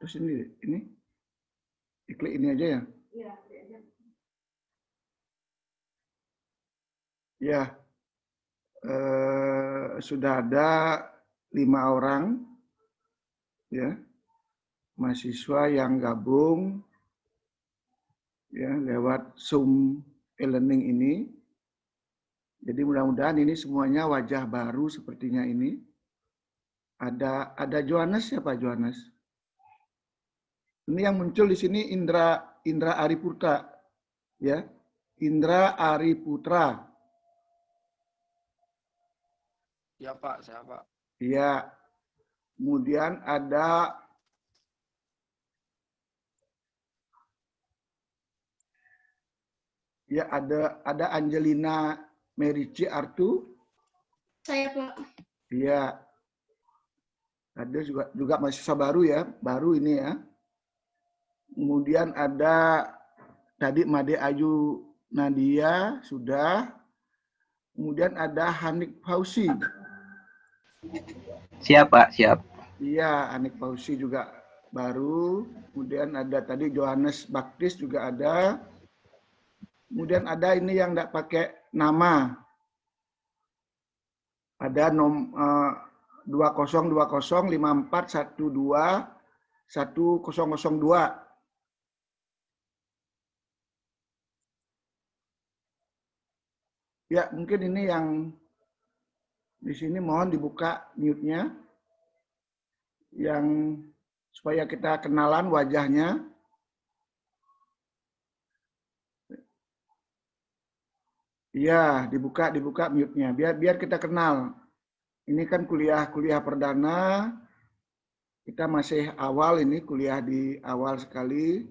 Terus ini diklik ini aja ya. Ya, sudah ada 5 orang ya mahasiswa yang gabung ya lewat Zoom e-learning ini. Jadi mudah-mudahan ini semuanya wajah baru sepertinya ini. Ada Johannes, siapa Johannes? Ini yang muncul di sini Indra Ariputra ya. Indra Ariputra. Ya Pak, saya Pak. Iya. Kemudian ada Angelina Merici Artu. Saya Pak. Iya. Ada juga mahasiswa baru ya, baru ini ya. Kemudian ada tadi Made Ayu Nadia sudah. Kemudian ada Hanik Fauzi. Siap Pak, siap. Iya, Hanik Fauzi juga baru. Kemudian ada tadi Johannes Baktis juga ada. Kemudian ada ini yang enggak pakai nama. Ada 202054121002. Ya, mungkin ini yang di sini mohon dibuka mute-nya. Yang supaya kita kenalan wajahnya. Iya, dibuka mute-nya. Biar kita kenal. Ini kan kuliah perdana. Kita masih awal ini, kuliah di awal sekali.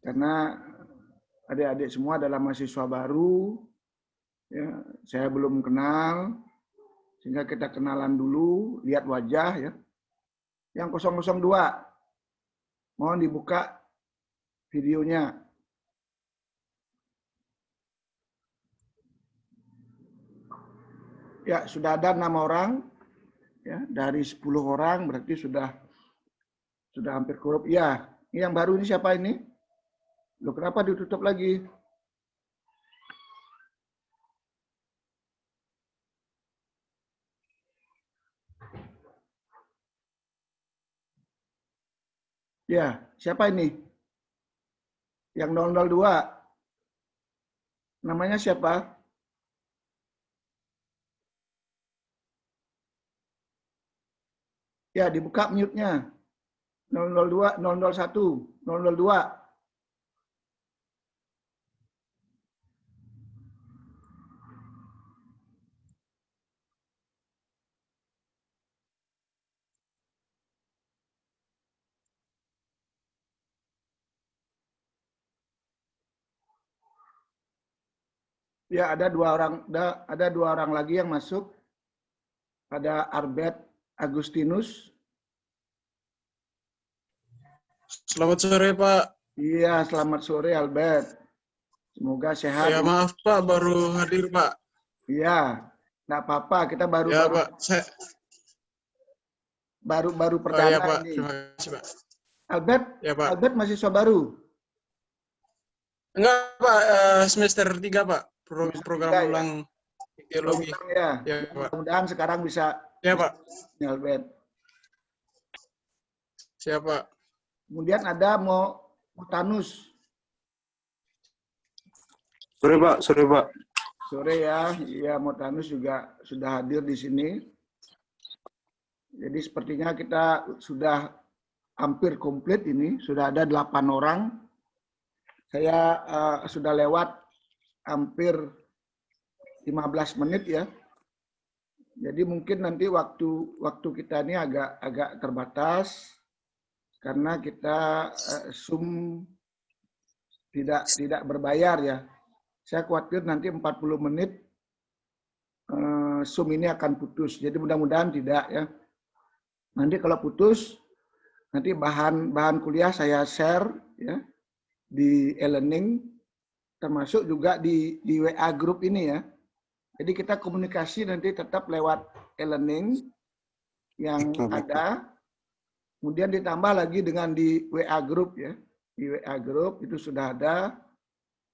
Karena adik-adik semua adalah mahasiswa baru. Ya, saya belum kenal. Sehingga kita kenalan dulu, lihat wajah ya. Yang 002. Mohon dibuka videonya. Ya, sudah ada 6 orang. Ya, dari 10 orang berarti sudah hampir korup. Ya, ini yang baru ini siapa ini? Loh, kenapa ditutup lagi? Ya, siapa ini? Yang 002. Namanya siapa? Ya, dibuka mute-nya. 002, 001, 002. Ya, ada dua orang lagi yang masuk. Ada Albert Agustinus. Selamat sore, Pak. Iya, selamat sore Albert. Semoga sehat. Ya, maaf Pak, baru hadir Pak. Iya, nggak apa-apa. Kita baru Ya Pak, baru perdana ya, Pak. ini. Terima kasih Pak. Albert, Ya, Pak. Albert mahasiswa baru. Enggak Pak, semester 3 Pak. Program ulang teologi. Ya, Ya Pak. mudah-mudahan sekarang bisa. Ya Pak. Albert. Siap Pak. Kemudian ada Motanus. Sore Pak, sore Pak. Sore ya, iya Motanus juga sudah hadir di sini. Jadi sepertinya kita sudah hampir komplit ini, sudah ada 8 orang. Saya sudah lewat hampir 15 menit ya. Jadi mungkin nanti waktu kita ini agak terbatas karena kita Zoom tidak berbayar ya. Saya khawatir nanti 40 menit Zoom ini akan putus. Jadi mudah-mudahan tidak ya. Nanti kalau putus, nanti bahan kuliah saya share ya di e-learning, termasuk juga di WA group ini ya. Jadi kita komunikasi nanti tetap lewat e-learning yang ada, kemudian ditambah lagi dengan di WA Group ya. Di WA Group itu sudah ada.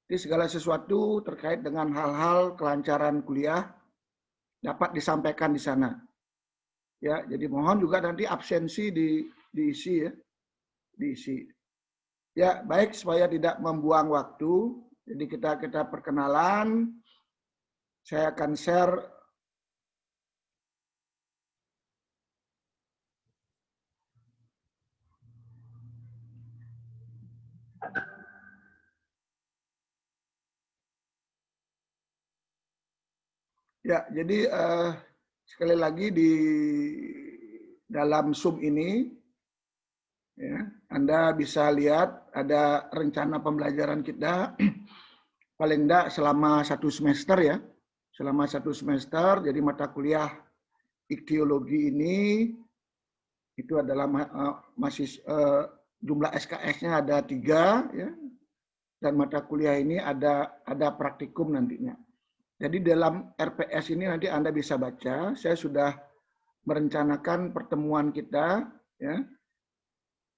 Jadi segala sesuatu terkait dengan hal-hal kelancaran kuliah dapat disampaikan di sana. Ya, jadi mohon juga nanti absensi diisi ya. Diisi. Ya, baik supaya tidak membuang waktu. Jadi kita perkenalan. Saya akan share ya, jadi sekali lagi di dalam Zoom ini ya, Anda bisa lihat ada rencana pembelajaran kita paling enggak selama 1 semester ya. Selama 1 semester, jadi mata kuliah iktiologi ini itu adalah jumlah SKS-nya ada 3 ya. Dan mata kuliah ini ada praktikum nantinya. Jadi dalam RPS ini nanti Anda bisa baca, saya sudah merencanakan pertemuan kita ya.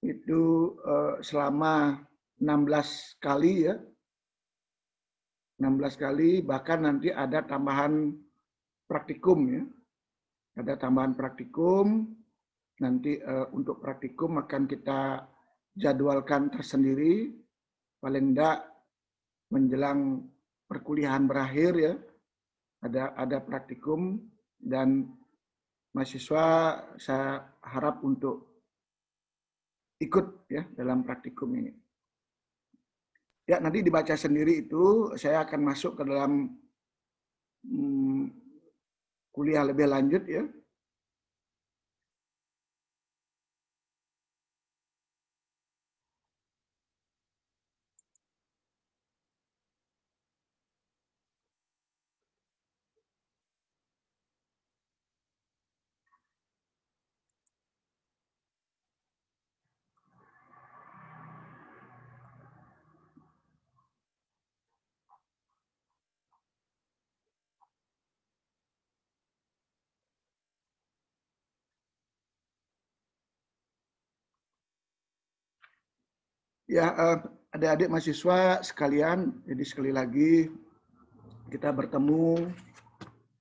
Itu selama 16 kali ya. 16 kali, bahkan nanti ada tambahan praktikum ya. Ada tambahan praktikum, nanti untuk praktikum akan kita jadwalkan tersendiri, paling enggak menjelang perkuliahan berakhir ya. Ada praktikum dan mahasiswa saya harap untuk ikut ya dalam praktikum ini. Ya, nanti dibaca sendiri itu, saya akan masuk ke dalam kuliah lebih lanjut ya. Ya, adik-adik mahasiswa sekalian, jadi sekali lagi kita bertemu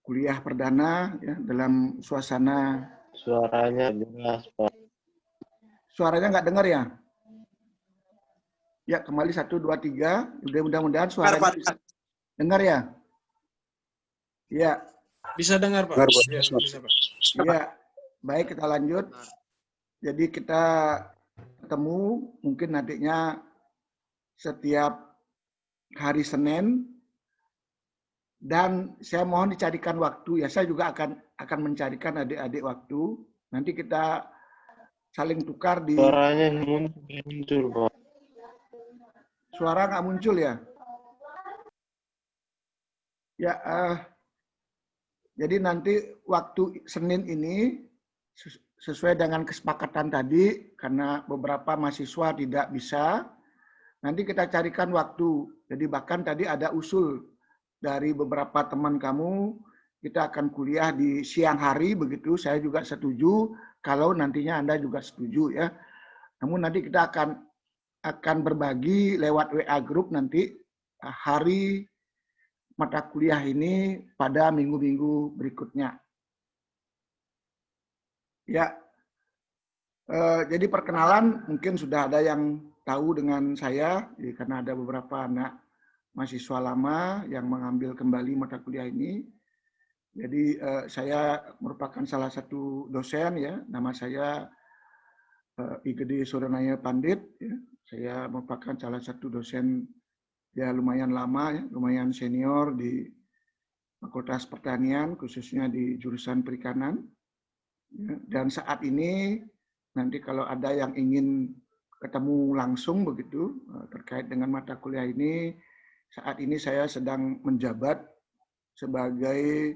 kuliah perdana ya, dalam suasana. Suaranya jelas, Pak. Suaranya nggak dengar ya? Ya, kembali 1, 2, 3. Mudah-mudahan suaranya bisa dengar ya? Ya. Bisa dengar, Pak? Dengar, Pak. Ya, bisa, Pak. Ya, baik kita lanjut. Jadi kita ketemu mungkin nantinya setiap hari Senin, dan saya mohon dicarikan waktu ya. Saya juga akan mencarikan adik-adik waktu. Nanti kita saling tukar di. Suaranya muncul, Pak. Suara nggak muncul ya? Ya, jadi nanti waktu Senin ini sesuai dengan kesepakatan tadi, karena beberapa mahasiswa tidak bisa, nanti kita carikan waktu. Jadi bahkan tadi ada usul dari beberapa teman kamu, kita akan kuliah di siang hari, begitu. Saya juga setuju, kalau nantinya Anda juga setuju ya. Namun nanti kita akan berbagi lewat WA Group nanti hari mata kuliah ini pada minggu-minggu berikutnya. Ya, jadi perkenalan mungkin sudah ada yang tahu dengan saya, karena ada beberapa anak mahasiswa lama yang mengambil kembali mata kuliah ini. Jadi saya merupakan salah satu dosen ya, nama saya I Gede Suranaya Pandit. Ya. Saya merupakan salah satu dosen ya lumayan lama, ya, lumayan senior di Fakultas Pertanian, khususnya di jurusan perikanan. Dan saat ini nanti kalau ada yang ingin ketemu langsung begitu terkait dengan mata kuliah ini, saat ini saya sedang menjabat sebagai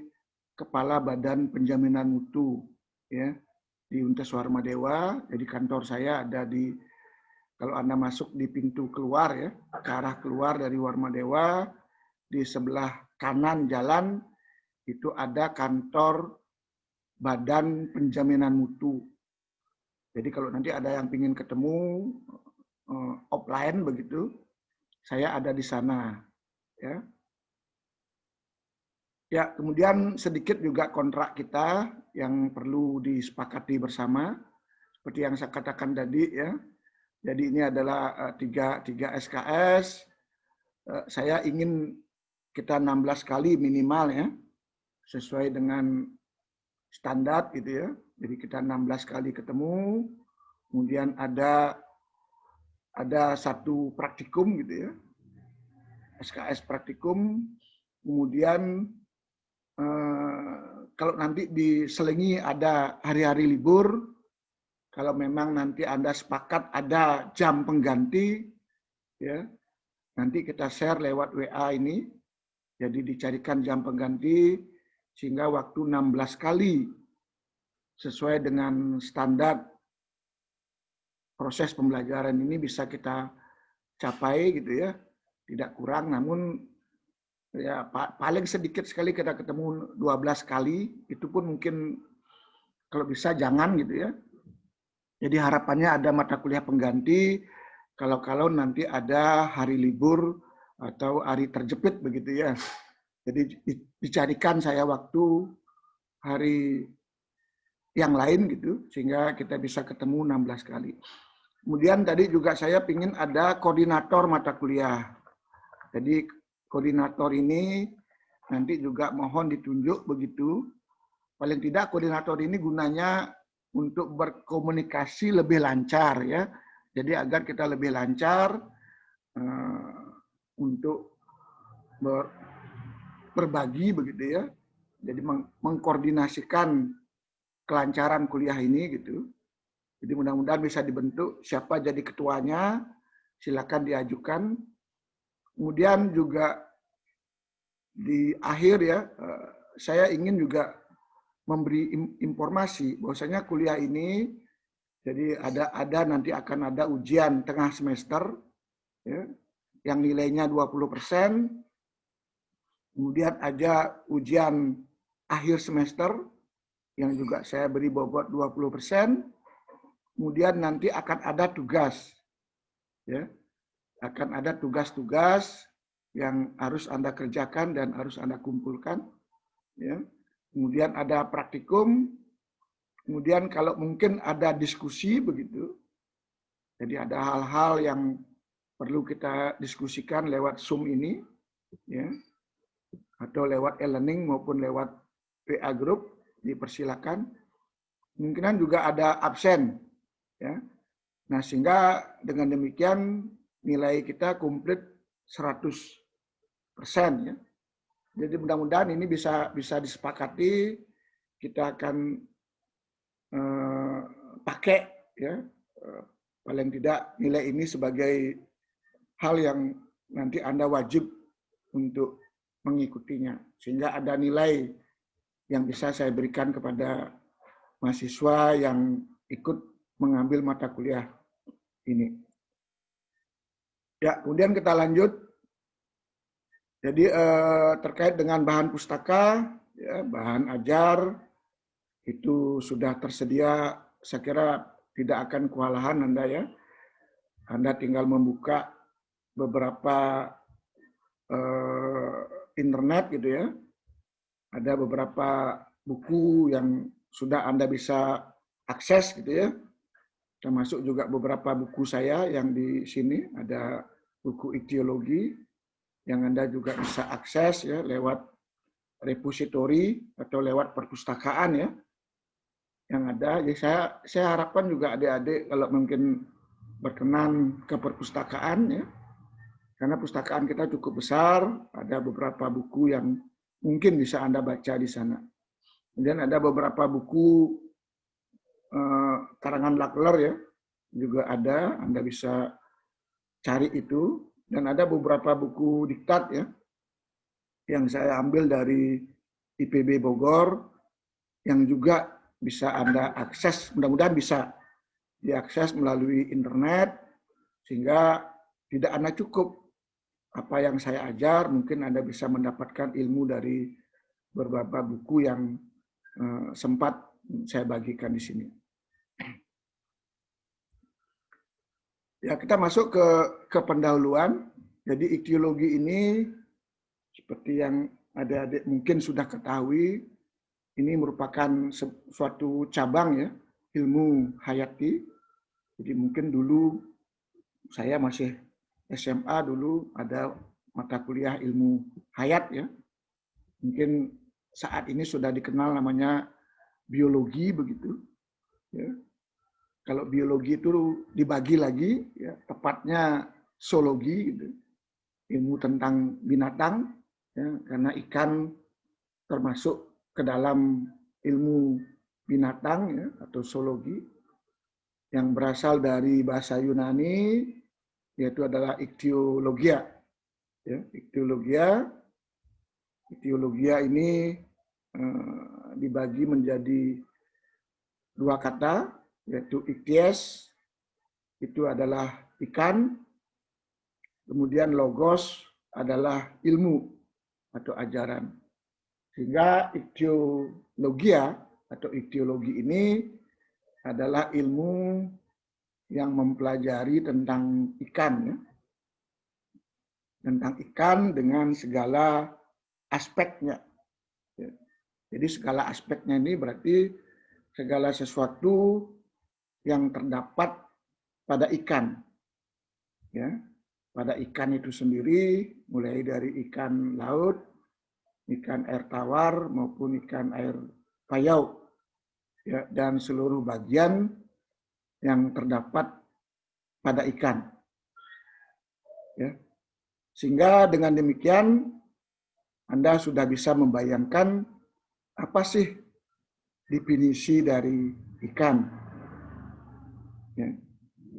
Kepala Badan Penjaminan Mutu ya di Untes Warmadewa. Jadi kantor saya ada di, kalau Anda masuk di pintu keluar ya, ke arah keluar dari Warmadewa, di sebelah kanan jalan itu ada kantor Badan Penjaminan Mutu. Jadi kalau nanti ada yang ingin ketemu offline begitu, saya ada di sana. Ya. Ya, kemudian sedikit juga kontrak kita yang perlu disepakati bersama, seperti yang saya katakan tadi ya. Jadi ini adalah tiga SKS. Saya ingin kita 16 kali minimal ya, sesuai dengan standar gitu ya. Jadi kita 16 kali ketemu, kemudian ada satu praktikum gitu ya, SKS praktikum, kemudian kalau nanti diselingi ada hari-hari libur, kalau memang nanti Anda sepakat ada jam pengganti, ya nanti kita share lewat WA ini, jadi dicarikan jam pengganti sehingga waktu 16 kali sesuai dengan standar proses pembelajaran ini bisa kita capai gitu ya, tidak kurang, namun ya paling sedikit sekali kita ketemu 12 kali, itu pun mungkin kalau bisa jangan gitu ya. Jadi harapannya ada mata kuliah pengganti, kalau nanti ada hari libur atau hari terjepit begitu ya. Jadi dicarikan saya waktu hari yang lain gitu, sehingga kita bisa ketemu 16 kali. Kemudian tadi juga saya ingin ada koordinator mata kuliah. Jadi koordinator ini nanti juga mohon ditunjuk begitu. Paling tidak koordinator ini gunanya untuk berkomunikasi lebih lancar ya. Jadi agar kita lebih lancar untuk berbagi begitu ya. Jadi mengkoordinasikan kelancaran kuliah ini gitu. Jadi mudah-mudahan bisa dibentuk. Siapa jadi ketuanya, silakan diajukan. Kemudian juga di akhir ya, saya ingin juga memberi informasi bahwasanya kuliah ini jadi ada nanti akan ada ujian tengah semester ya, yang nilainya 20%. Kemudian ada ujian akhir semester yang juga saya beri bobot 20%. Kemudian nanti akan ada tugas ya. Akan ada tugas-tugas yang harus Anda kerjakan dan harus Anda kumpulkan. Ya. Kemudian ada praktikum. Kemudian kalau mungkin ada diskusi begitu. Jadi ada hal-hal yang perlu kita diskusikan lewat Zoom ini, ya, atau lewat e-learning maupun lewat WA group, dipersilakan. Kemungkinan juga ada absen, ya. Nah sehingga dengan demikian nilai kita komplit 100%. Ya. Jadi mudah-mudahan ini bisa disepakati, kita akan pakai ya, paling tidak nilai ini sebagai hal yang nanti Anda wajib untuk mengikutinya. Sehingga ada nilai yang bisa saya berikan kepada mahasiswa yang ikut mengambil mata kuliah ini. Ya, kemudian kita lanjut. Jadi terkait dengan bahan pustaka, ya, bahan ajar itu sudah tersedia. Saya kira tidak akan kewalahan Anda ya. Anda tinggal membuka beberapa internet gitu ya. Ada beberapa buku yang sudah Anda bisa akses gitu ya. Termasuk juga beberapa buku saya yang di sini ada buku iktiologi yang Anda juga bisa akses ya lewat repository atau lewat perpustakaan ya yang ada. Jadi saya harapkan juga adik-adik kalau mungkin berkenan ke perpustakaan ya, karena pustakaan kita cukup besar, ada beberapa buku yang mungkin bisa Anda baca di sana. Kemudian ada beberapa buku karangan Lackler ya, juga ada, Anda bisa cari itu. Dan ada beberapa buku diktat ya, yang saya ambil dari IPB Bogor, yang juga bisa Anda akses, mudah-mudahan bisa diakses melalui internet, sehingga tidak Anda cukup apa yang saya ajar, mungkin Anda bisa mendapatkan ilmu dari beberapa buku yang sempat saya bagikan di sini. Ya, kita masuk ke pendahuluan. Jadi iktiologi ini seperti yang adik-adik mungkin sudah ketahui, ini merupakan suatu cabang ya, ilmu hayati. Jadi mungkin dulu saya masih SMA dulu ada mata kuliah ilmu hayat ya. Mungkin saat ini sudah dikenal namanya biologi begitu. Ya. Kalau biologi itu dibagi lagi, ya, tepatnya zoologi, gitu. Ilmu tentang binatang, ya, karena ikan termasuk ke dalam ilmu binatang ya, atau zoologi yang berasal dari bahasa Yunani, yaitu adalah ichthyologia. Ya, ichthyologia ini dibagi menjadi dua kata, yaitu ichties, itu adalah ikan, kemudian logos adalah ilmu atau ajaran. Sehingga ichthyologia atau ichthyologi ini adalah ilmu yang mempelajari tentang ikan, ya. Tentang ikan dengan segala aspeknya. Ya. Jadi segala aspeknya ini berarti segala sesuatu yang terdapat pada ikan. Ya, pada ikan itu sendiri, mulai dari ikan laut, ikan air tawar, maupun ikan air payau. Ya, dan seluruh bagian yang terdapat pada ikan. Ya. Sehingga dengan demikian, Anda sudah bisa membayangkan apa sih definisi dari ikan. Ya.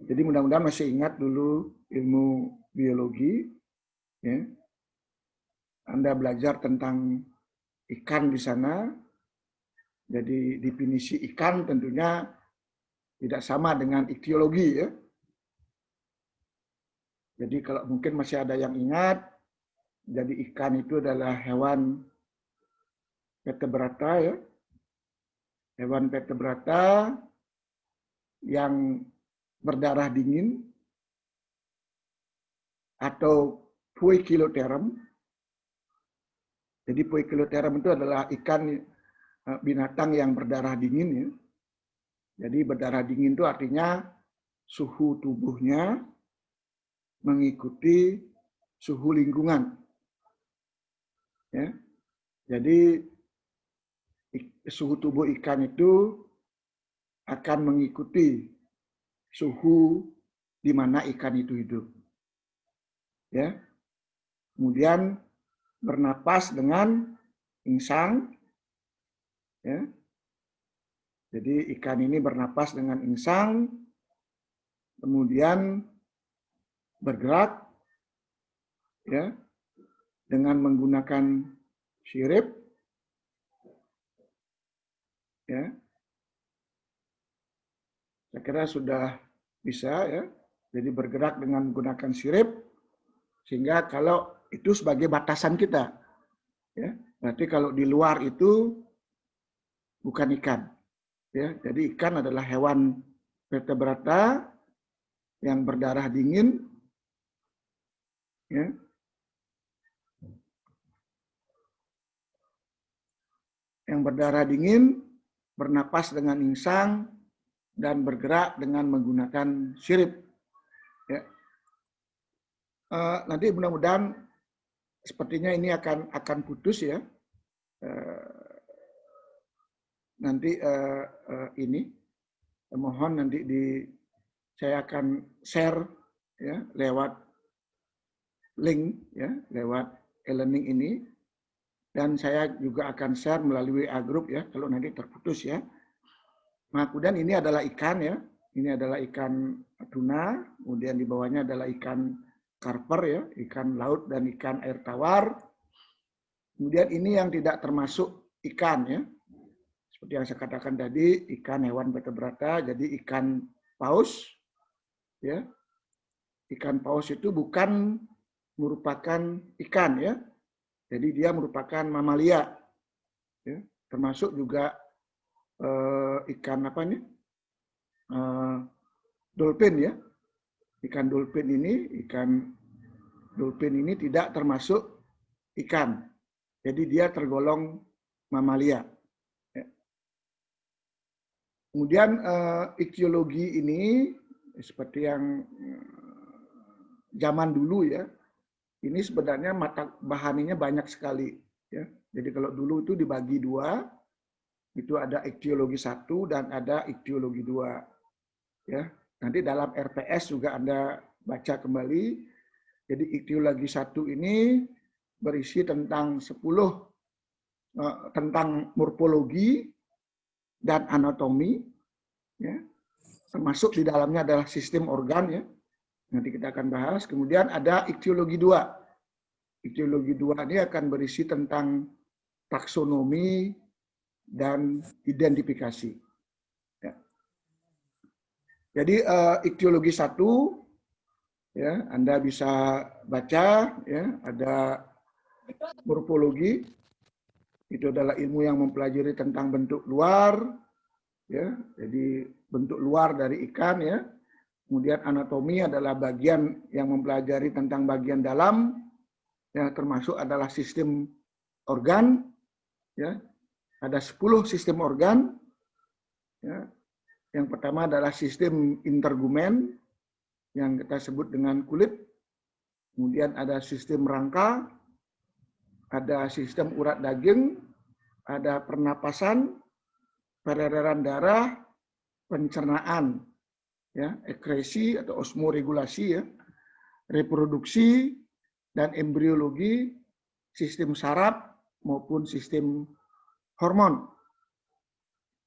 Jadi mudah-mudahan masih ingat dulu ilmu biologi. Ya. Anda belajar tentang ikan di sana. Jadi definisi ikan tentunya tidak sama dengan ichthyologi. Ya. Jadi kalau mungkin masih ada yang ingat, jadi ikan itu adalah hewan vertebrata, ya. Hewan vertebrata yang berdarah dingin atau Poikilotherium. Jadi Poikilotherium itu adalah ikan binatang yang berdarah dingin. Ya. Jadi berdarah dingin itu artinya suhu tubuhnya mengikuti suhu lingkungan. Ya. Jadi suhu tubuh ikan itu akan mengikuti suhu di mana ikan itu hidup. Ya. Kemudian bernapas dengan insang. Ya. Jadi ikan ini bernapas dengan insang, kemudian bergerak ya, dengan menggunakan sirip. Ya. Saya kira sudah bisa ya. Jadi bergerak dengan menggunakan sirip, sehingga kalau itu sebagai batasan kita. Ya. Berarti kalau di luar itu bukan ikan. Ya. Jadi ikan adalah hewan vertebrata yang berdarah dingin. Ya. Yang berdarah dingin, bernapas dengan insang, dan bergerak dengan menggunakan sirip. Ya. Nanti mudah-mudahan sepertinya ini akan putus ya. Nanti ini mohon nanti saya akan share ya lewat link ya, lewat e-learning ini, dan saya juga akan share melalui WA group ya kalau nanti terputus ya. Nah, kemudian ini adalah ikan ya. Ini adalah ikan tuna, kemudian di bawahnya adalah ikan karper ya, ikan laut dan ikan air tawar. Kemudian ini yang tidak termasuk ikan ya. Seperti yang saya katakan tadi, ikan hewan vertebrata, jadi ikan paus ya. Ikan paus itu bukan merupakan ikan ya. Jadi dia merupakan mamalia. Ya. Termasuk juga ikan apa nih? Dolphin ya. Ikan dolphin ini tidak termasuk ikan. Jadi dia tergolong mamalia. Kemudian ichtyologi ini seperti yang zaman dulu ya, ini sebenarnya mata bahaninya banyak sekali. Ya. Jadi kalau dulu itu dibagi dua, itu ada ichtyologi 1 dan ada ichtyologi 2. Ya. Nanti dalam RPS juga Anda baca kembali. Jadi ichtyologi 1 ini berisi tentang 10 tentang morfologi dan anatomi, ya. Termasuk di dalamnya adalah sistem organ ya. Nanti kita akan bahas. Kemudian ada ichtyologi 2. Ichtyologi 2 ini akan berisi tentang taksonomi dan identifikasi. Ya. Jadi ichtyologi 1 ya, Anda bisa baca ya, ada morfologi. Itu adalah ilmu yang mempelajari tentang bentuk luar, ya. Jadi bentuk luar dari ikan, ya. Kemudian anatomi adalah bagian yang mempelajari tentang bagian dalam, ya, termasuk adalah sistem organ, ya. Ada 10 sistem organ, ya. Yang pertama adalah sistem intergumen, yang kita sebut dengan kulit. Kemudian ada sistem rangka, ada sistem urat daging, ada pernapasan, peredaran darah, pencernaan, ya, ekresi atau osmoregulasi, ya, reproduksi dan embriologi, sistem saraf maupun sistem hormon.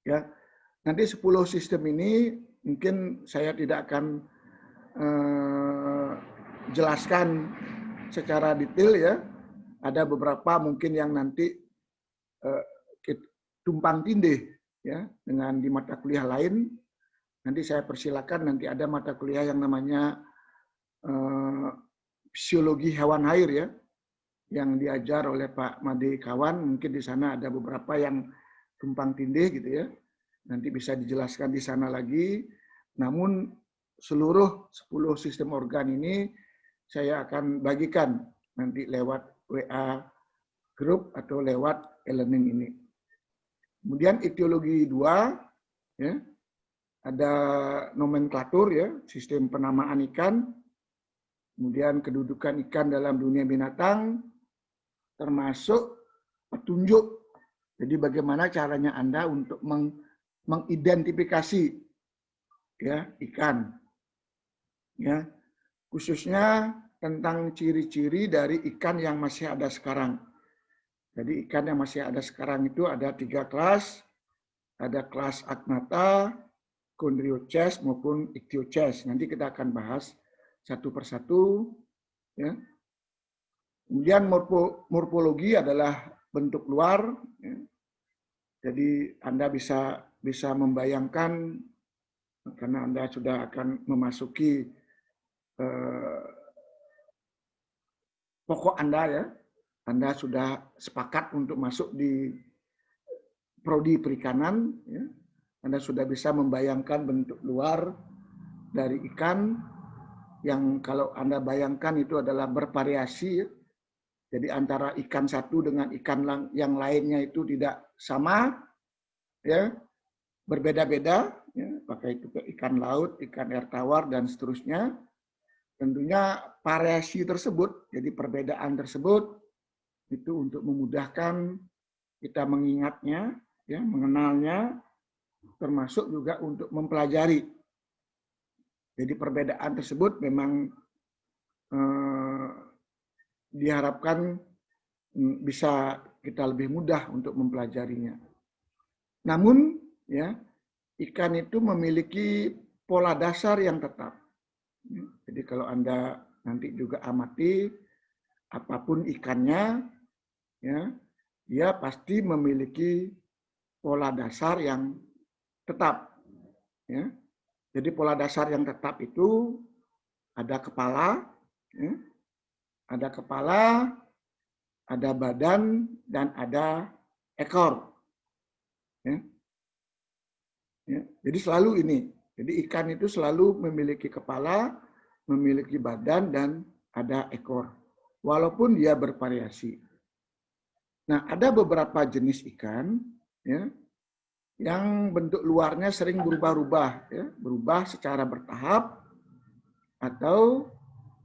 Ya, nanti 10 sistem ini mungkin saya tidak akan jelaskan secara detail ya. Ada beberapa mungkin yang nanti tumpang tindih ya dengan di mata kuliah lain. Nanti saya persilakan, nanti ada mata kuliah yang namanya fisiologi hewan air ya, yang diajar oleh Pak Made Kawan. Mungkin di sana ada beberapa yang tumpang tindih gitu ya. Nanti bisa dijelaskan di sana lagi. Namun seluruh 10 sistem organ ini saya akan bagikan nanti lewat WA grup atau lewat e-learning ini. Kemudian ichtyologi 2 ya, ada nomenklatur ya, sistem penamaan ikan, kemudian kedudukan ikan dalam dunia binatang, termasuk petunjuk. Jadi bagaimana caranya Anda untuk mengidentifikasi ya ikan, ya, khususnya tentang ciri-ciri dari ikan yang masih ada sekarang. Jadi ikan yang masih ada sekarang itu ada 3 kelas, ada kelas agnatha, chondrioches maupun ichthyoches. Nanti kita akan bahas satu persatu. Ya. Kemudian morfologi adalah bentuk luar. Ya. Jadi Anda bisa membayangkan karena Anda sudah akan memasuki pokok Anda ya. Anda sudah sepakat untuk masuk di prodi perikanan. Ya. Anda sudah bisa membayangkan bentuk luar dari ikan yang kalau Anda bayangkan itu adalah bervariasi. Ya. Jadi antara ikan satu dengan ikan yang lainnya itu tidak sama, ya, berbeda-beda. Ya. Pakai itu ikan laut, ikan air tawar dan seterusnya. Tentunya variasi tersebut, jadi perbedaan tersebut itu untuk memudahkan kita mengingatnya, ya, mengenalnya, termasuk juga untuk mempelajari. Jadi perbedaan tersebut memang diharapkan bisa kita lebih mudah untuk mempelajarinya. Namun, ya, ikan itu memiliki pola dasar yang tetap. Jadi kalau Anda nanti juga amati apapun ikannya, ya, dia pasti memiliki pola dasar yang tetap. Ya. Jadi pola dasar yang tetap itu ada kepala, ya, ada badan, dan ada ekor. Ya. Ya, jadi selalu ini. Jadi ikan itu selalu memiliki kepala, memiliki badan, dan ada ekor. Walaupun dia bervariasi. Nah, ada beberapa jenis ikan ya, yang bentuk luarnya sering berubah-ubah, ya, berubah secara bertahap atau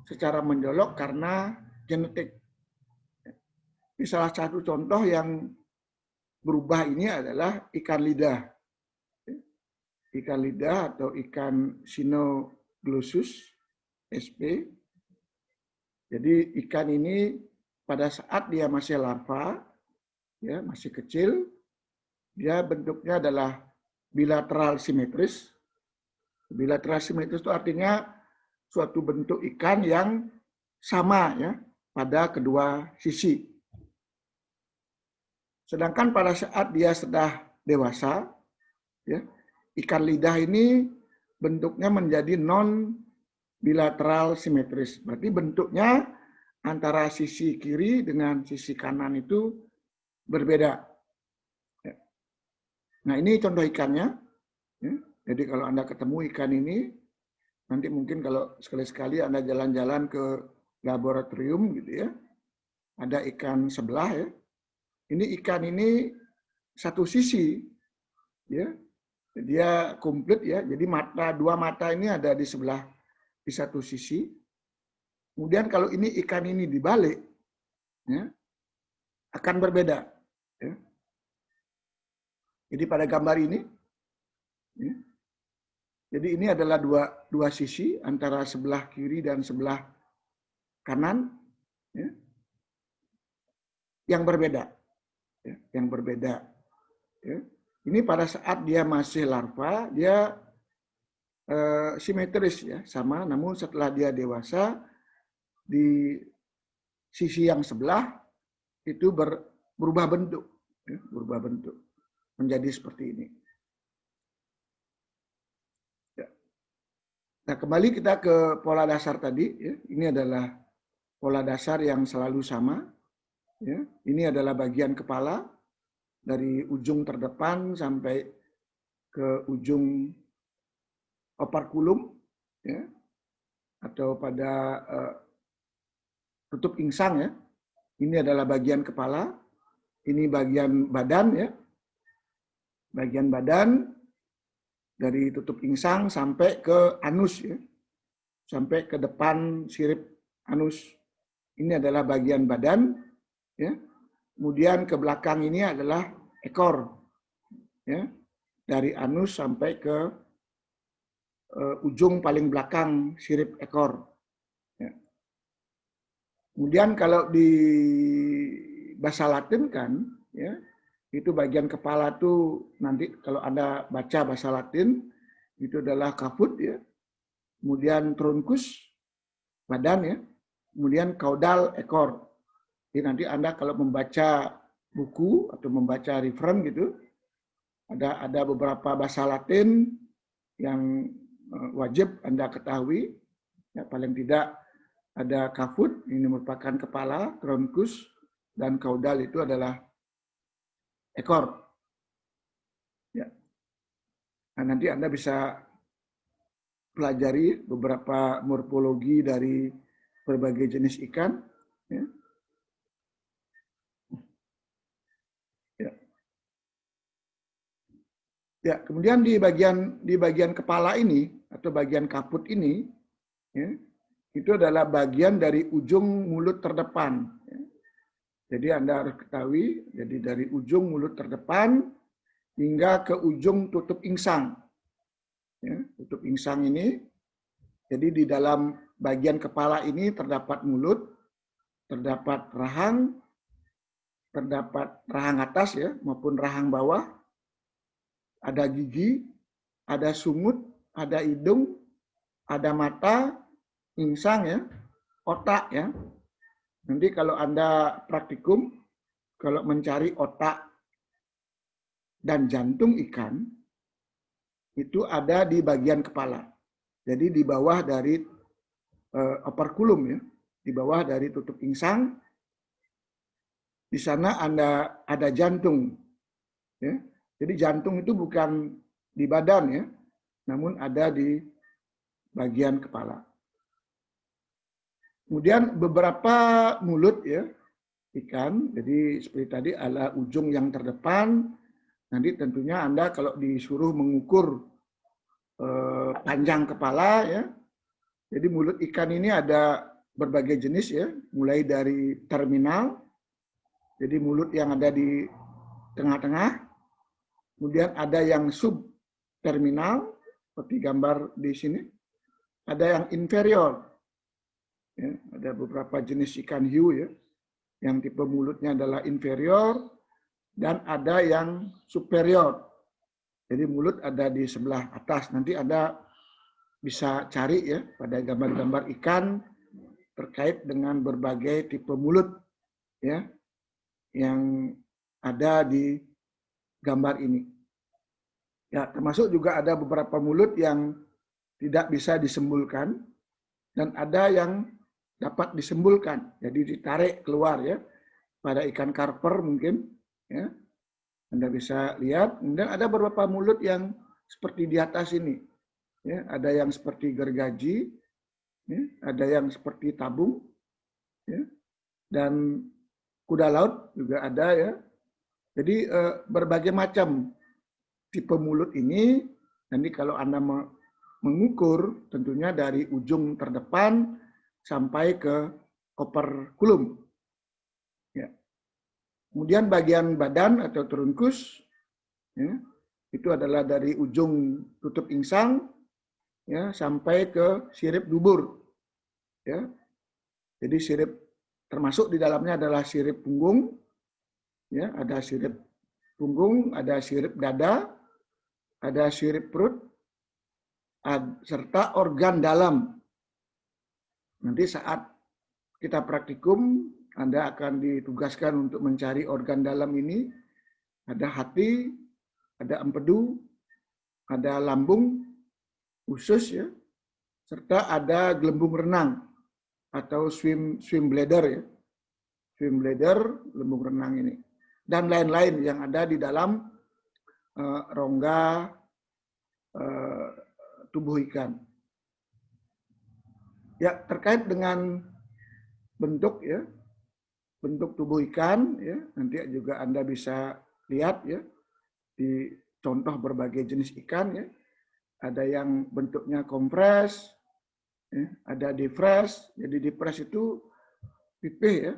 secara mencolok karena genetik. Ini salah satu contoh yang berubah ini adalah ikan lidah. Ikan lidah atau ikan Cynoglossus sp. Jadi ikan ini pada saat dia masih larva, ya masih kecil, dia bentuknya adalah bilateral simetris. Bilateral simetris itu artinya suatu bentuk ikan yang sama ya pada kedua sisi. Sedangkan pada saat dia sudah dewasa, ya, ikan lidah ini bentuknya menjadi non bilateral simetris. Berarti bentuknya antara sisi kiri dengan sisi kanan itu berbeda. Nah, ini contoh ikannya. Jadi kalau Anda ketemu ikan ini, nanti mungkin kalau sekali-sekali Anda jalan-jalan ke laboratorium gitu ya, ada ikan sebelah ya. Ini ikan ini satu sisi, ya, dia komplit ya. Jadi dua mata ini ada di sebelah di satu sisi. Kemudian kalau ini ikan ini dibalik, ya, akan berbeda. Ya. Jadi pada gambar ini, ya, jadi ini adalah dua sisi antara sebelah kiri dan sebelah kanan, ya, yang berbeda, ya, yang berbeda. Ya. Ini pada saat dia masih larva, dia simetris ya, sama. Namun setelah dia dewasa, di sisi yang sebelah itu berubah bentuk, ya, berubah bentuk menjadi seperti ini. Ya. Nah, kembali kita ke pola dasar tadi. Ya. Ini adalah pola dasar yang selalu sama. Ya. Ini adalah bagian kepala dari ujung terdepan sampai ke ujung operculum, ya, atau pada tutup insang ya. Ini adalah bagian kepala, ini bagian badan ya. Bagian badan dari tutup insang sampai ke anus ya. Sampai ke depan sirip anus. Ini adalah bagian badan ya. Kemudian ke belakang ini adalah ekor ya. Dari anus sampai ke ujung paling belakang sirip ekor. Ya. Kemudian kalau di bahasa Latin kan, ya, itu bagian kepala tuh nanti kalau Anda baca bahasa Latin itu adalah caput ya. Kemudian truncus badan ya. Kemudian caudal ekor. Jadi nanti Anda kalau membaca buku atau membaca referen gitu, ada beberapa bahasa Latin yang wajib Anda ketahui. Ya, paling tidak ada caput, ini merupakan kepala, truncus, dan caudal itu adalah ekor. Ya. Nah, nanti Anda bisa pelajari beberapa morfologi dari berbagai jenis ikan. Ya. Ya. Ya, kemudian di bagian kepala ini atau bagian kaput ini, ya, itu adalah bagian dari ujung mulut terdepan. Ya. Jadi Anda harus ketahui, jadi dari ujung mulut terdepan hingga ke ujung tutup insang. Ya, tutup insang ini, jadi di dalam bagian kepala ini terdapat mulut, terdapat rahang atas ya maupun rahang bawah, ada gigi, ada sungut, ada hidung, ada mata, insang ya, otak ya. Nanti kalau Anda praktikum, kalau mencari otak dan jantung ikan, itu ada di bagian kepala. Jadi di bawah dari operculum ya, di bawah dari tutup insang, di sana Anda ada jantung. Ya. Jadi jantung itu bukan di badan ya, namun ada di bagian kepala. Kemudian beberapa mulut ya ikan, jadi seperti tadi ada ujung yang terdepan. Nanti tentunya Anda kalau disuruh mengukur panjang kepala ya, jadi mulut ikan ini ada berbagai jenis ya, mulai dari terminal, jadi mulut yang ada di tengah-tengah, kemudian ada yang subterminal, seperti gambar di sini, ada yang inferior, ya, ada beberapa jenis ikan hiu ya, yang tipe mulutnya adalah inferior, dan ada yang superior. Jadi mulut ada di sebelah atas. Nanti Anda bisa cari ya pada gambar-gambar ikan terkait dengan berbagai tipe mulut ya yang ada di gambar ini. Ya, termasuk juga ada beberapa mulut yang tidak bisa disembulkan dan ada yang dapat disembulkan. Jadi ditarik keluar ya. Pada ikan karper mungkin ya. Anda bisa lihat, kemudian ada beberapa mulut yang seperti di atas ini. Ya, ada yang seperti gergaji, ya, ada yang seperti tabung, ya, dan kuda laut juga ada ya. Jadi berbagai macam tipe mulut ini, nanti kalau Anda mengukur tentunya dari ujung terdepan sampai ke operculum. Ya. Kemudian bagian badan atau trunkus, ya, itu adalah dari ujung tutup insang ya, sampai ke sirip dubur. Ya. Jadi sirip termasuk di dalamnya adalah sirip punggung, ya, ada sirip punggung, ada sirip dada, ada sirip perut, serta organ dalam. Nanti saat kita praktikum, Anda akan ditugaskan untuk mencari organ dalam ini. Ada hati, ada empedu, ada lambung, usus ya, serta ada gelembung renang atau swim bladder ya. Swim bladder, gelembung renang ini. Dan lain-lain yang ada di dalam rongga tubuh ikan. Ya, terkait dengan bentuk ya, bentuk tubuh ikan ya, nanti juga Anda bisa lihat ya di contoh berbagai jenis ikan ya. Ada yang bentuknya kompres, ya, ada difresh. Jadi difresh itu pipih ya,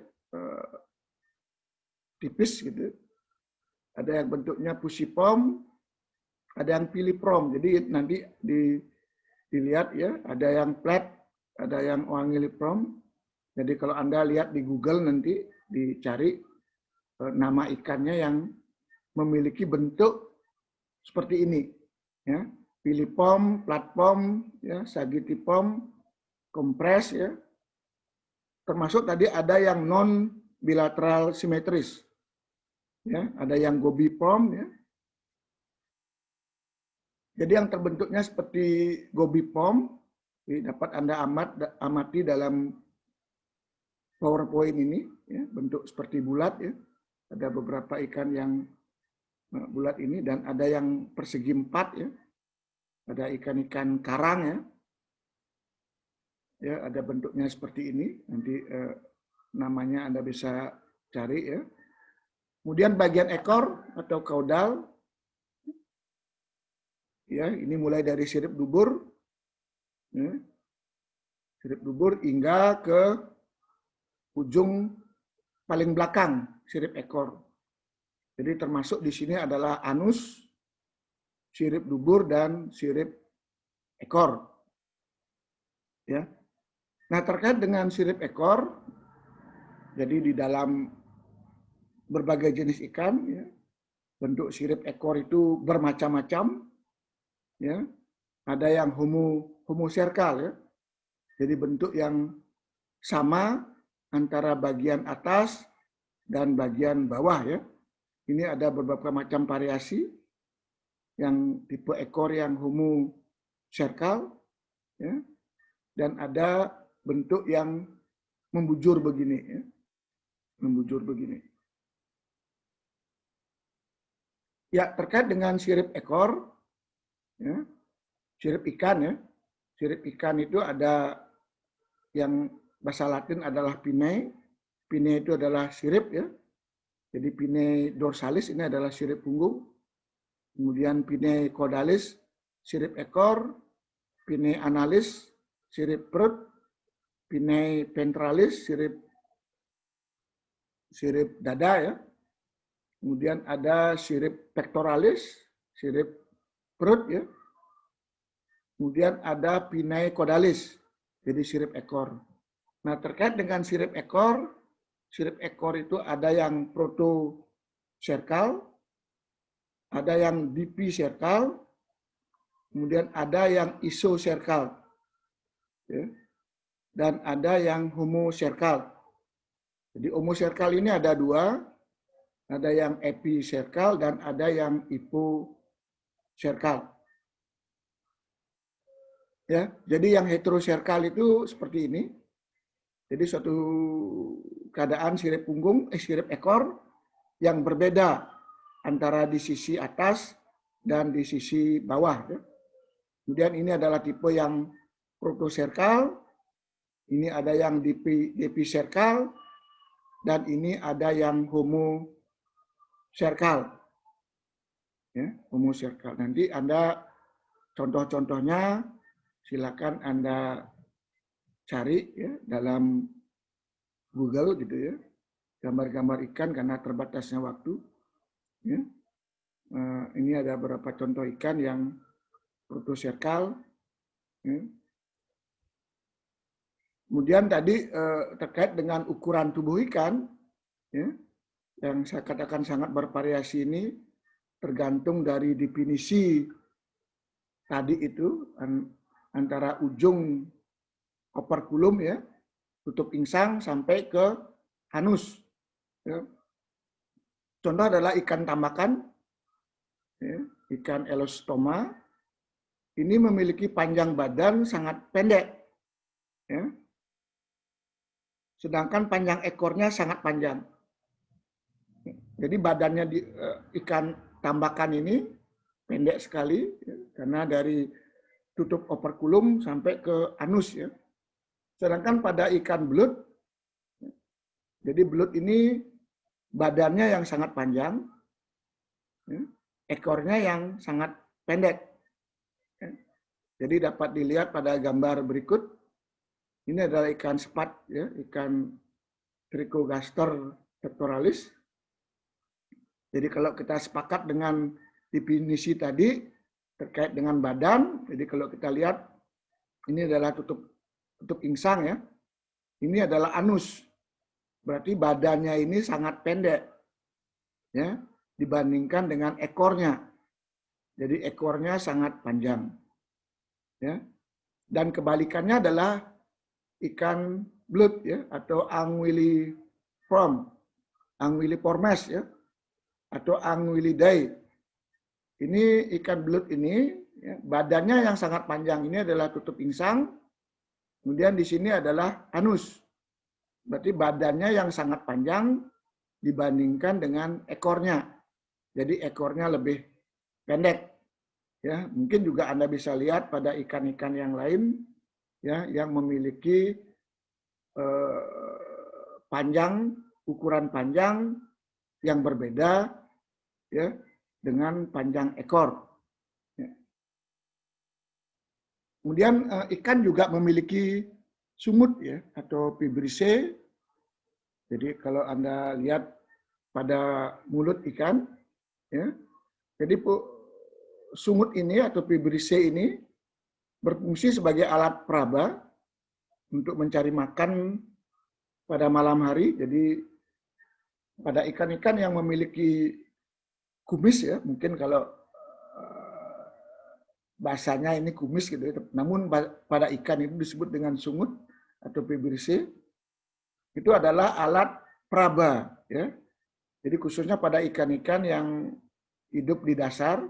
tipis gitu. Ada yang bentuknya pussypom, ada yang piliprom. Jadi nanti dilihat ya, ada yang flat, ada yang oangiliprom. Jadi kalau Anda lihat di Google nanti dicari nama ikannya yang memiliki bentuk seperti ini, ya, pilipom, platpom, ya, sagitipom, kompres, ya, termasuk tadi ada yang non bilateral simetris, ya, ada yang gobipom, ya. Jadi yang terbentuknya seperti gobipom dapat Anda amati dalam PowerPoint ini, ya, bentuk seperti bulat ya. Ada beberapa ikan yang bulat ini dan ada yang persegi 4 ya. Ada ikan-ikan karang ya. Ya, ada bentuknya seperti ini. Nanti namanya Anda bisa cari ya. Kemudian bagian ekor atau kaudal. Ya, ini mulai dari sirip dubur. Ya. Sirip dubur hingga ke ujung paling belakang sirip ekor. Jadi termasuk di sini adalah anus, sirip dubur dan sirip ekor. Ya. Nah, terkait dengan sirip ekor, jadi di dalam berbagai jenis ikan, ya, bentuk sirip ekor itu bermacam-macam. Ya. Ada yang homoserkal, ya. Jadi bentuk yang sama antara bagian atas dan bagian bawah ya. Ini ada beberapa macam variasi. Yang tipe ekor yang homoserkal ya. Dan ada bentuk yang membujur begini ya. Membujur begini. Ya, terkait dengan sirip ekor, Ya. Sirip ikan ya. Sirip ikan itu ada yang bahasa Latin adalah pinnae. Pinnae itu adalah sirip ya. Jadi pinnae dorsalis ini adalah sirip punggung. Kemudian pinnae caudalis, sirip ekor. Pinnae analis, sirip perut. Pinnae ventralis, sirip dada ya. Kemudian ada sirip pectoralis, sirip perut ya. Kemudian ada pinnae caudalis, jadi sirip ekor. Nah, terkait dengan sirip ekor itu ada yang protoserkal, ada yang dipiserkal, kemudian ada yang isoserkal, ya, dan ada yang homoserkal. Jadi homoserkal ini ada dua, ada yang episerkal dan ada yang hiposerkal. Ya, jadi yang heteroserkal itu seperti ini. Jadi suatu keadaan sirip sirip ekor yang berbeda antara di sisi atas dan di sisi bawah. Ya. Kemudian ini adalah tipe yang protoserkal, ini ada yang dipiserkal, dan ini ada yang homoserkal. Ya, homoserkal. Nanti Anda contoh-contohnya silakan Anda cari ya dalam Google gitu ya, gambar-gambar ikan karena terbatasnya waktu. Ya. Ini ada beberapa contoh ikan yang protoserkal. Ya. Kemudian tadi terkait dengan ukuran tubuh ikan, ya, yang saya katakan sangat bervariasi ini tergantung dari definisi tadi itu antara ujung operculum ya, tutup insang sampai ke anus. Ya. Contoh adalah ikan tambakan, ya, ikan elostoma. Ini memiliki panjang badan sangat pendek, ya. Sedangkan panjang ekornya sangat panjang. Jadi badannya ikan tambakan ini pendek sekali, ya, karena dari tutup operculum sampai ke anus ya. Sedangkan pada ikan belut, jadi belut ini badannya yang sangat panjang, ekornya yang sangat pendek. Jadi dapat dilihat pada gambar berikut. Ini adalah ikan sepat, ya, ikan Trichogaster pectoralis. Jadi kalau kita sepakat dengan definisi tadi terkait dengan badan, jadi kalau kita lihat ini adalah tutup insang ya. Ini adalah anus. Berarti badannya ini sangat pendek ya dibandingkan dengan ekornya. Jadi ekornya sangat panjang. Ya. Dan kebalikannya adalah ikan belut ya atau Anguilliformes ya atau Anguillidae. Ini ikan belut ini ya, badannya yang sangat panjang ini adalah tutup insang. Kemudian di sini adalah anus. Berarti badannya yang sangat panjang dibandingkan dengan ekornya. Jadi ekornya lebih pendek. Ya, mungkin juga Anda bisa lihat pada ikan-ikan yang lain ya yang memiliki ukuran panjang yang berbeda ya dengan panjang ekor. Ya. Kemudian ikan juga memiliki sumut ya atau vibrissae. Jadi kalau Anda lihat pada mulut ikan ya. Jadi sumut ini atau vibrissae ini berfungsi sebagai alat peraba untuk mencari makan pada malam hari. Jadi pada ikan-ikan yang memiliki kumis ya, mungkin kalau bahasanya ini kumis gitu ya. Namun pada ikan itu disebut dengan sungut atau vibrissae. Itu adalah alat peraba ya. Jadi khususnya pada ikan-ikan yang hidup di dasar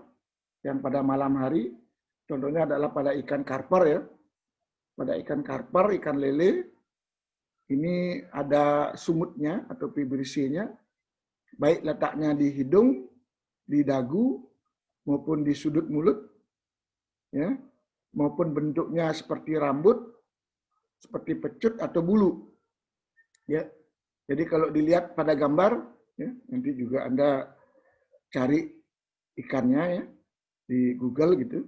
yang pada malam hari, contohnya adalah pada ikan karper ya. Pada ikan karper, ikan lele ini ada sumutnya atau vibrissae-nya baik letaknya di hidung, di dagu maupun di sudut mulut. ya, maupun bentuknya seperti rambut, seperti pecut atau bulu. Ya, jadi kalau dilihat pada gambar, ya, nanti juga Anda cari ikannya ya di Google gitu.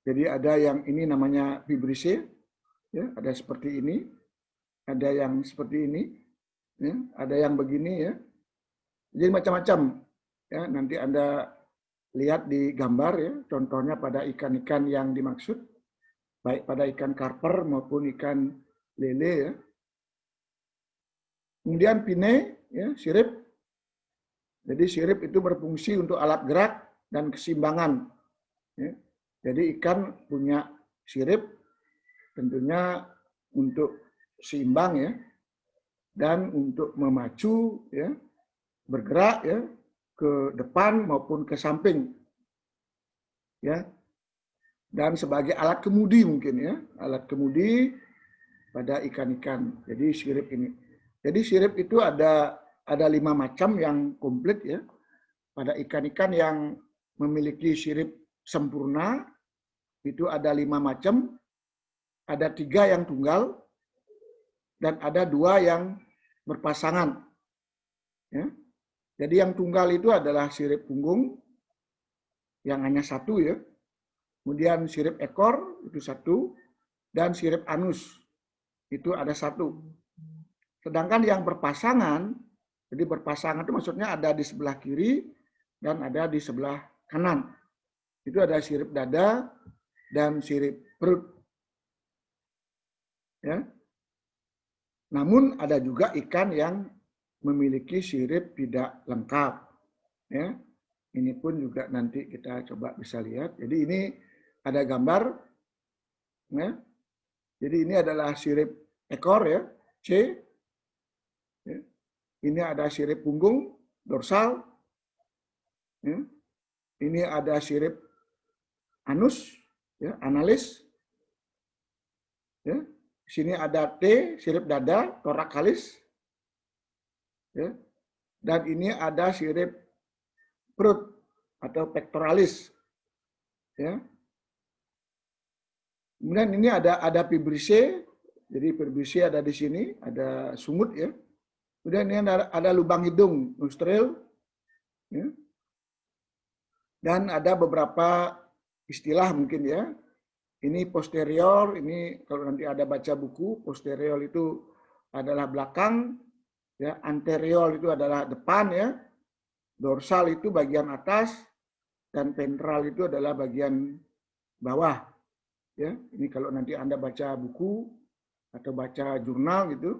Jadi ada yang ini namanya vibrissae, ya, ada seperti ini, ada yang seperti ini, ya, ada yang begini ya. Jadi macam-macam ya. Nanti Anda lihat di gambar ya, contohnya pada ikan-ikan yang dimaksud, baik pada ikan karper maupun ikan lele ya. Kemudian pinne, ya, sirip. Jadi sirip itu berfungsi untuk alat gerak dan keseimbangan. Ya. Jadi ikan punya sirip tentunya untuk seimbang ya, dan untuk memacu ya, bergerak ya ke depan maupun ke samping. Ya. Dan sebagai alat kemudi mungkin ya, alat kemudi pada ikan-ikan. Jadi sirip ini. Jadi sirip itu ada 5 macam yang komplit ya. Pada ikan-ikan yang memiliki sirip sempurna itu ada 5 macam. Ada 3 yang tunggal dan ada 2 yang berpasangan. Ya. Jadi yang tunggal itu adalah sirip punggung yang hanya 1 ya. Kemudian sirip ekor itu 1 dan sirip anus itu ada 1. Sedangkan yang berpasangan, jadi berpasangan itu maksudnya ada di sebelah kiri dan ada di sebelah kanan. Itu ada sirip dada dan sirip perut. Ya. Namun ada juga ikan yang memiliki sirip tidak lengkap. Ya. Ini pun juga nanti kita coba bisa lihat. Jadi ini ada gambar. Ya. Jadi ini adalah sirip ekor ya, C. Ya. Ini ada sirip punggung, dorsal. Ya. Ini ada sirip anus, ya, analis. Ya. Di sini ada T, sirip dada, thoracalis. Ya. Dan ini ada sirip perut atau pectoralis. Ya. Kemudian ini ada vibrissae. Jadi vibrissae ada di sini, ada sungut ya. Kemudian ini ada lubang hidung, nostril. Ya. Dan ada beberapa istilah mungkin ya. Ini posterior, ini kalau nanti ada baca buku, posterior itu adalah belakang, ya, anterior itu adalah depan ya. Dorsal itu bagian atas dan ventral itu adalah bagian bawah. Ya, ini kalau nanti Anda baca buku atau baca jurnal gitu,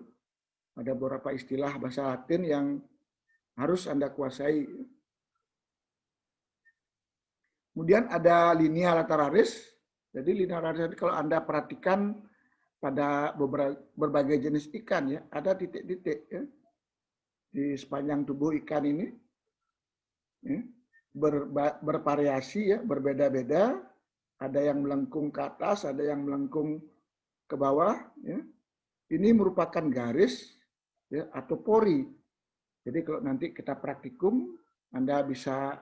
ada beberapa istilah bahasa Latin yang harus Anda kuasai. Kemudian ada linea lateralis. Jadi linea lateralis kalau Anda perhatikan pada berbagai jenis ikan ya, ada titik-titik ya di sepanjang tubuh ikan ini. Ya, bervariasi ya, berbeda-beda. Ada yang melengkung ke atas, ada yang melengkung ke bawah. Ya. Ini merupakan garis ya, atau pori. Jadi kalau nanti kita praktikum, Anda bisa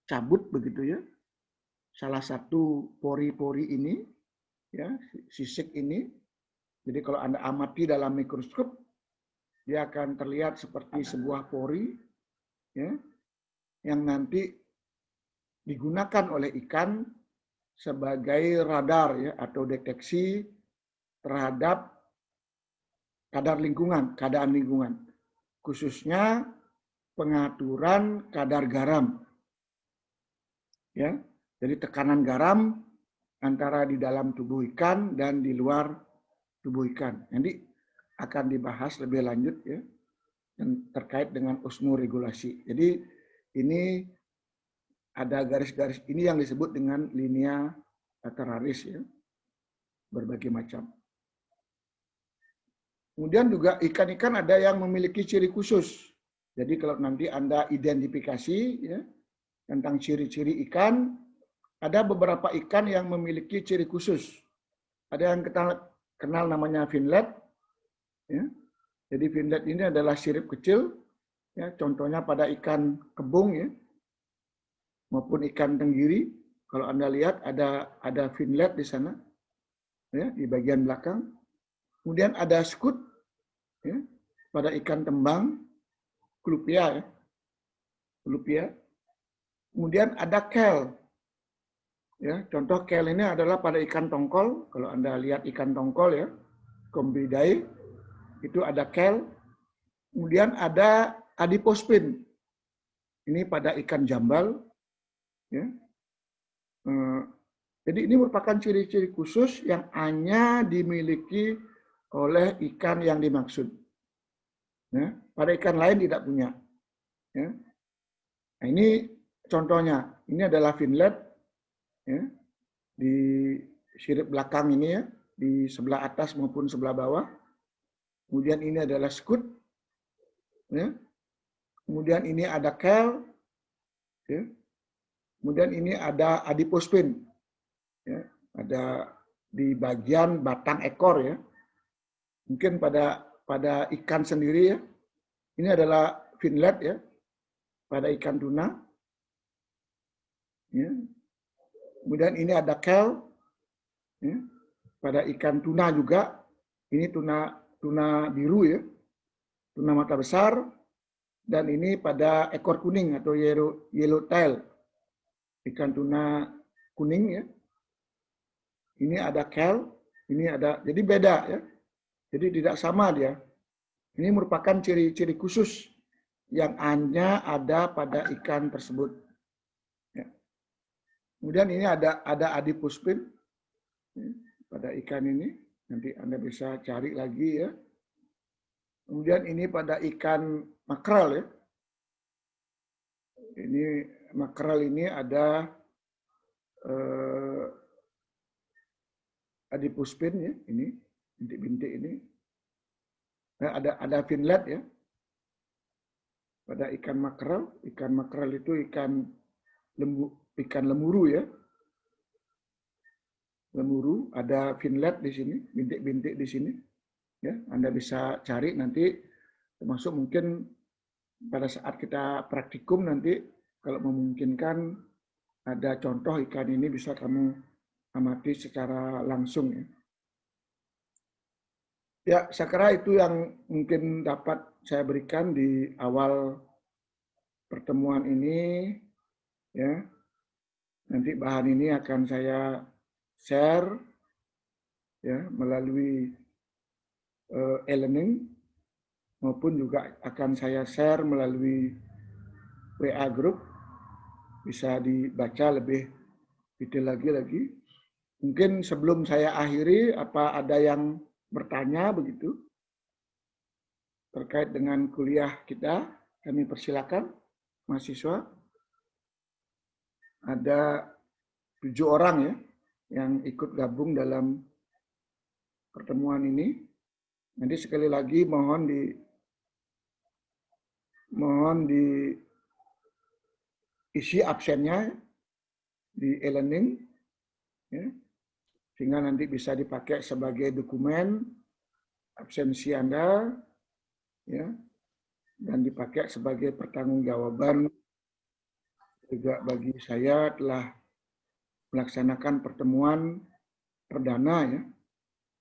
cabut begitu ya. Salah satu pori-pori ini, ya, sisik ini. Jadi kalau Anda amati dalam mikroskop, dia akan terlihat seperti sebuah pori, ya, yang nanti digunakan oleh ikan sebagai radar ya, atau deteksi terhadap kadar lingkungan, keadaan lingkungan, khususnya pengaturan kadar garam. Ya, jadi tekanan garam antara di dalam tubuh ikan dan di luar tubuh ikan. Nanti akan dibahas lebih lanjut ya, dan terkait dengan osmoregulasi. Jadi ini ada garis-garis ini yang disebut dengan linea lateralis ya, berbagai macam. Kemudian juga ikan-ikan ada yang memiliki ciri khusus. Jadi kalau nanti Anda identifikasi ya, tentang ciri-ciri ikan, ada beberapa ikan yang memiliki ciri khusus. Ada yang kita kenal namanya finlet. Ya. Jadi finlet ini adalah sirip kecil. Ya, contohnya pada ikan kembung ya, maupun ikan tenggiri. Kalau Anda lihat ada finlet di sana, ya, di bagian belakang. Kemudian ada skut, ya, pada ikan tembang, klupia, ya, klupia. Kemudian ada kel, ya. Contoh kel ini adalah pada ikan tongkol. Kalau Anda lihat ikan tongkol, ya, Combidae, itu ada kel. Kemudian ada adipospin. Ini pada ikan jambal, ya. Jadi ini merupakan ciri-ciri khusus yang hanya dimiliki oleh ikan yang dimaksud. Ya, pada ikan lain tidak punya. Ya. Nah, ini contohnya. Ini adalah finlet, ya, di sirip belakang ini, ya, di sebelah atas maupun sebelah bawah. Kemudian ini adalah skut, ya. Kemudian ini ada kel, ya. Kemudian ini ada adipospin, ya. Ada di bagian batang ekor, ya. Mungkin pada ikan sendiri, ya. Ini adalah finlet, ya, pada ikan tuna. Ya. Kemudian ini ada kel, ya, pada ikan tuna juga. Ini tuna biru, ya, tuna mata besar. Dan ini pada ekor kuning atau yellowtail, ikan tuna kuning, ya. Ini ada kel, ini ada, jadi beda, ya. Jadi tidak sama dia. Ini merupakan ciri-ciri khusus yang hanya ada pada ikan tersebut. Ya. Kemudian ini ada adipospin, ya, pada ikan ini. Nanti Anda bisa cari lagi, ya. Kemudian ini pada ikan makrel, ya. Ini makrel ini ada adipospin, ya, ini bintik-bintik ini. Nah, ada finlet, ya, pada ikan makrel. Ikan makrel itu ikan lemuru, ya. Lemuru, ada finlet di sini, bintik-bintik di sini. Ya, Anda bisa cari nanti, termasuk mungkin pada saat kita praktikum nanti, kalau memungkinkan ada contoh ikan ini bisa kamu amati secara langsung, ya. Ya, saya kira itu yang mungkin dapat saya berikan di awal pertemuan ini, ya. Nanti bahan ini akan saya share, ya, melalui e-learning, maupun juga akan saya share melalui WA group. Bisa dibaca lebih detail lagi. Mungkin sebelum saya akhiri, apa ada yang bertanya begitu terkait dengan kuliah kita? Kami persilakan mahasiswa. Ada 7 orang, ya, yang ikut gabung dalam pertemuan ini. Nanti sekali lagi mohon diisi absennya di e-learning, ya, sehingga nanti bisa dipakai sebagai dokumen absensi Anda, ya, dan dipakai sebagai pertanggungjawaban juga bagi saya telah melaksanakan pertemuan perdana, ya,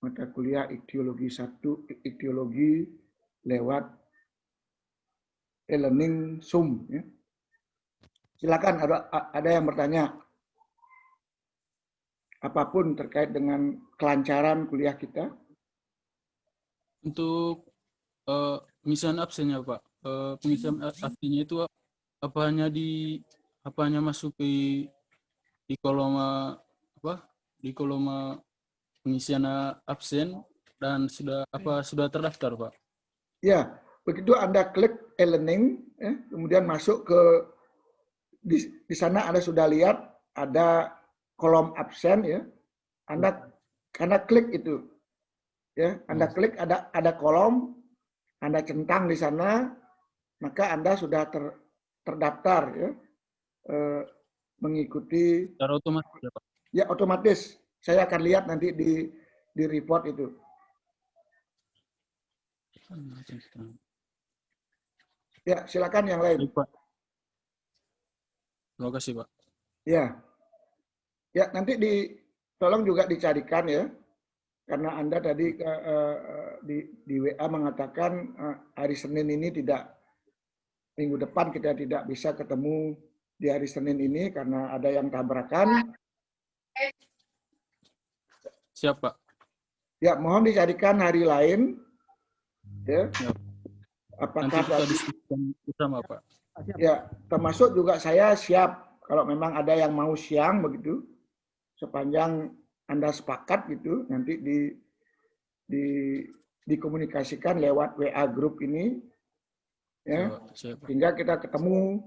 mata kuliah Ichtyologi 1, Ichtyologi lewat e-learning Zoom, ya. Silakan, ada yang bertanya apapun terkait dengan kelancaran kuliah kita. Untuk pengisian absennya, Pak. Pengisian absennya itu apa hanya masuk di kolom di kolom pengisian absen dan sudah terdaftar, Pak? Ya, begitu Anda klik e-learning, ya, kemudian masuk ke di sana Anda sudah lihat ada kolom absen, ya. Anda klik itu, ya. Anda klik ada kolom, Anda centang di sana, maka Anda sudah terdaftar, ya, mengikuti Secara otomatis, ya, Pak? Ya, otomatis. Saya akan lihat nanti di report itu. Ya, silakan yang lain. Baik, Pak. Terima kasih, Pak. Ya. Ya, nanti tolong juga dicarikan ya, karena Anda tadi di WA mengatakan hari Senin ini minggu depan kita tidak bisa ketemu di hari Senin ini karena ada yang tabrakan. Siap, Pak. Ya, mohon dicarikan hari lain. Ya. Siap. Apakah Nanti kita tadi, diskusikan bersama, Pak. ya, termasuk juga saya siap kalau memang ada yang mau siang begitu, sepanjang Anda sepakat gitu, nanti dikomunikasikan lewat WA grup ini, ya, Siap, Pak. sehingga kita ketemu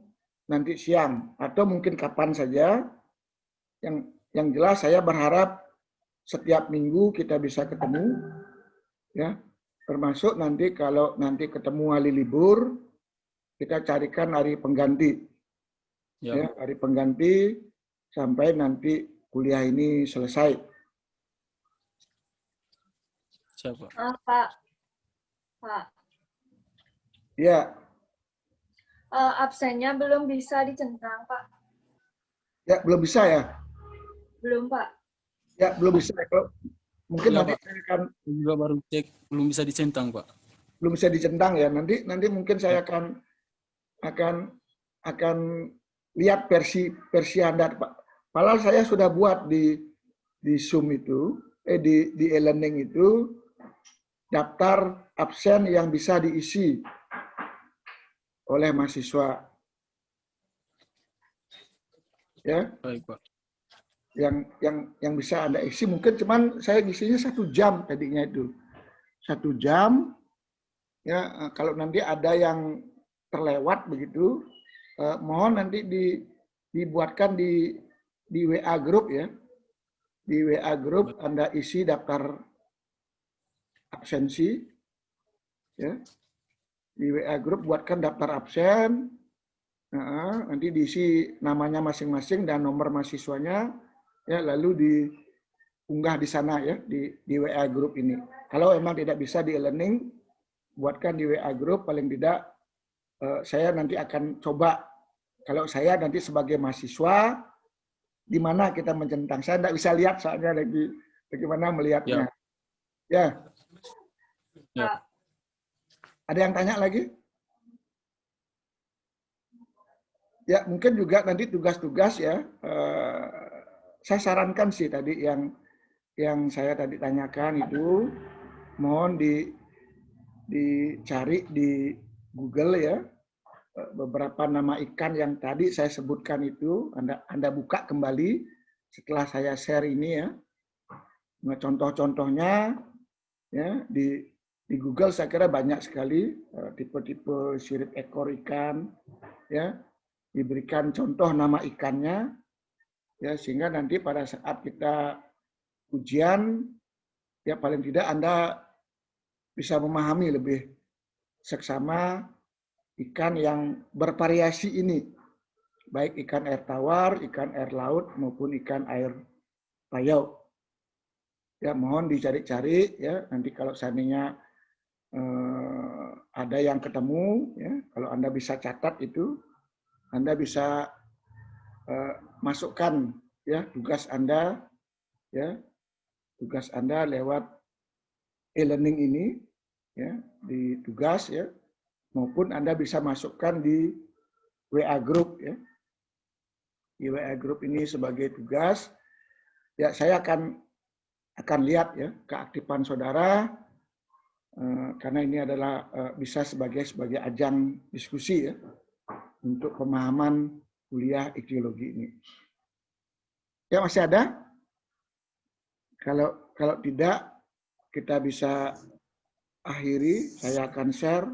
nanti siang atau mungkin kapan saja. Yang jelas saya berharap setiap minggu kita bisa ketemu, ya, termasuk nanti kalau nanti ketemu hari libur, kita carikan hari pengganti, ya, hari pengganti sampai nanti kuliah ini selesai. Siap, Pak. Pak. Ya. Absennya belum bisa dicentang, Pak. Ya, belum bisa ya? Belum, Pak. Ya, belum bisa. Kalau mungkin Ya, nanti Pak. saya akan Juga baru cek, belum bisa dicentang, Pak. belum bisa dicentang ya. Nanti mungkin saya akan lihat versi Anda, Pak. Padahal saya sudah buat di Zoom itu, di e-learning itu daftar absen yang bisa diisi oleh mahasiswa. Ya. Baik, Pak. Yang bisa Anda isi mungkin cuman saya isinya 1 jam tadinya itu. 1 jam. Ya, kalau nanti ada yang terlewat begitu, mohon nanti dibuatkan di WA grup ya. Di WA grup Anda isi daftar absensi. Ya. Di WA grup buatkan daftar absen. Nanti diisi namanya masing-masing dan nomor mahasiswanya, ya, lalu diunggah di sana ya, di WA grup ini. Kalau memang tidak bisa di e-learning, buatkan di WA grup, paling tidak saya nanti akan coba, kalau saya nanti sebagai mahasiswa, di mana kita mencentang. Saya tidak bisa lihat soalnya lagi bagaimana melihatnya. Ya. Ya. Ada yang tanya lagi? Ya, mungkin juga nanti tugas-tugas ya. Saya sarankan sih tadi yang saya tadi tanyakan itu, mohon dicari di Google ya, beberapa nama ikan yang tadi saya sebutkan itu, Anda buka kembali setelah saya share ini ya. Nah, contoh-contohnya ya di Google saya kira banyak sekali tipe-tipe sirip ekor ikan ya. Diberikan contoh nama ikannya, ya, sehingga nanti pada saat kita ujian, ya paling tidak Anda bisa memahami lebih seksama ikan yang bervariasi ini, baik ikan air tawar, ikan air laut, maupun ikan air payau. Ya, mohon dicari-cari, ya, nanti kalau seandainya ada yang ketemu, ya, kalau Anda bisa catat itu, Anda bisa masukkan ya tugas Anda lewat e-learning ini ya, di tugas ya, maupun Anda bisa masukkan di WA group ya. Di WA group ini sebagai tugas ya, saya akan lihat ya keaktifan saudara karena ini adalah bisa sebagai ajang diskusi ya untuk pemahaman kuliah ikhtiologi ini. Ya, masih ada? Kalau tidak, kita bisa akhiri. Saya akan share.